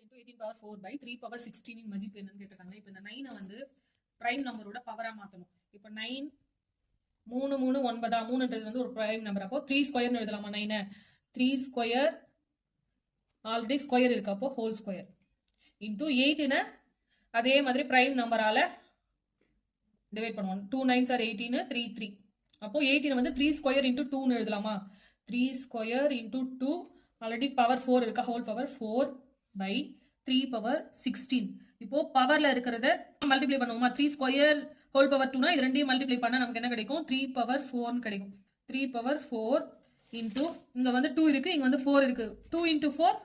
18 power 4 by 3 power 16 இன் மதிப்பு என்னன்னு கேட்டிருக்காங்க. இப்போ இந்த 9 வந்து பிரைம் நம்பரோட பவரா மாத்தணும். இப்போ 9 3 3 9 3ன்றது வந்து ஒரு பிரைம் நம்பர். அப்போ 3 ஸ்கொயர்னு எழுதலாமா? 9 3 ஸ்கொயர் ஆல்ரெடி ஸ்கொயர் இருக்கு, அப்போ ஹோல் ஸ்கொயர் இன்டூ 8 அதே மாதிரி பிரைம் நம்பரால டிவைட் பண்ணுவோம். 2 9s are 18 3 3. அப்போ 18 வந்து 3 ஸ்கொயர் இன்டூ 2ன்னு எழுதலாமா? 3 ஸ்கொயர் இன்டூ 2 ஆல்ரெடி பவர் 4 இருக்கா, ஹோல் பவர் 4 by 3 பவர் 16. இப்போ பவர்ல இருக்கிறத மல்டிப்ளை பண்ணுவோமா? 3 ஸ்கொயர் ஹோல் பவர் 2னா இது ரெண்டையும் மல்டிப்ளை பண்ணா நமக்கு என்ன கிடைக்கும்? 3 பவர் 4 கிடைக்கும். 3 பவர் 4 இன்டூ இங்க வந்து 2 இருக்கு, இங்க வந்து 4 இருக்கு. 2 இன்டூ 4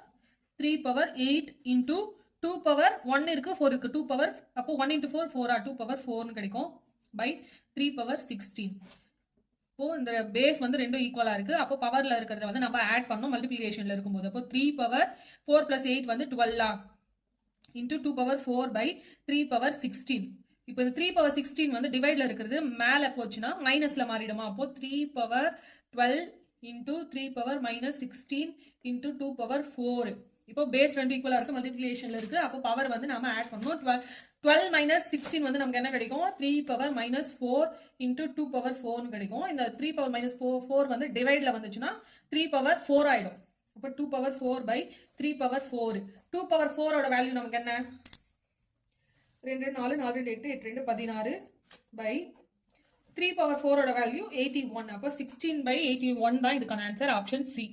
3 பவர் 8 இன்டூ 2 பவர் 1 இருக்கு 4 இருக்கு 2 பவர், அப்போ 1 இன்டூ 4 4 2 பவர் 4 கிடைக்கும் பை 3 பவர் 16. இப்போ இந்த பேஸ் வந்து ரெண்டும் ஈக்குவலா இருக்கு. அப்போ பவர்ல இருக்கிறத வந்து நம்ம ஆட் பண்ணோம் மல்டிப்ளிகேஷன்ல இருக்கும்போது. அப்போ 3 பவர் 4 பிளஸ் 8 வந்து 12 இன்டூ 2 பவர் 4 பை 3 பவர் 16. இப்போ இந்த 3 பவர் 16 வந்து டிவைட்ல இருக்கிறது மேல போச்சுன்னா மைனஸ்ல மாறிடுமா? அப்போ 3 power 12 into 3 power minus 16 into 2 power 4. இப்போ பேஸ் ரெண்டு ஈக்குவலா இருக்கு, மல்டிப்ளிகேஷன்ல இருக்கு. அப்போ பவர் வந்து நாம ஆட் பண்ணோம். 12 மைனஸ் 16 வந்து நமக்கு என்ன கிடைக்கும்? 3 பவர் மைனஸ் 4 இன்டூ 2 பவர் 4 கிடைக்கும். இந்த 3 பவர் மைனஸ் 4 வந்து டிவைட்ல வந்துச்சுன்னா 3 பவர் 4 ஆயிடும். அப்போ 2 பவர் 4 பை 3 பவர் 4. 2 பவர் 4 ஓட வேல்யூ நமக்கு என்ன? 2 4 4 8 8 16 பை 3 பவர் 4 ஓட வேல்யூ 81. அப்போ 16 by 81 தான் இதுக்கான ஆன்சர், ஆப்ஷன் சி.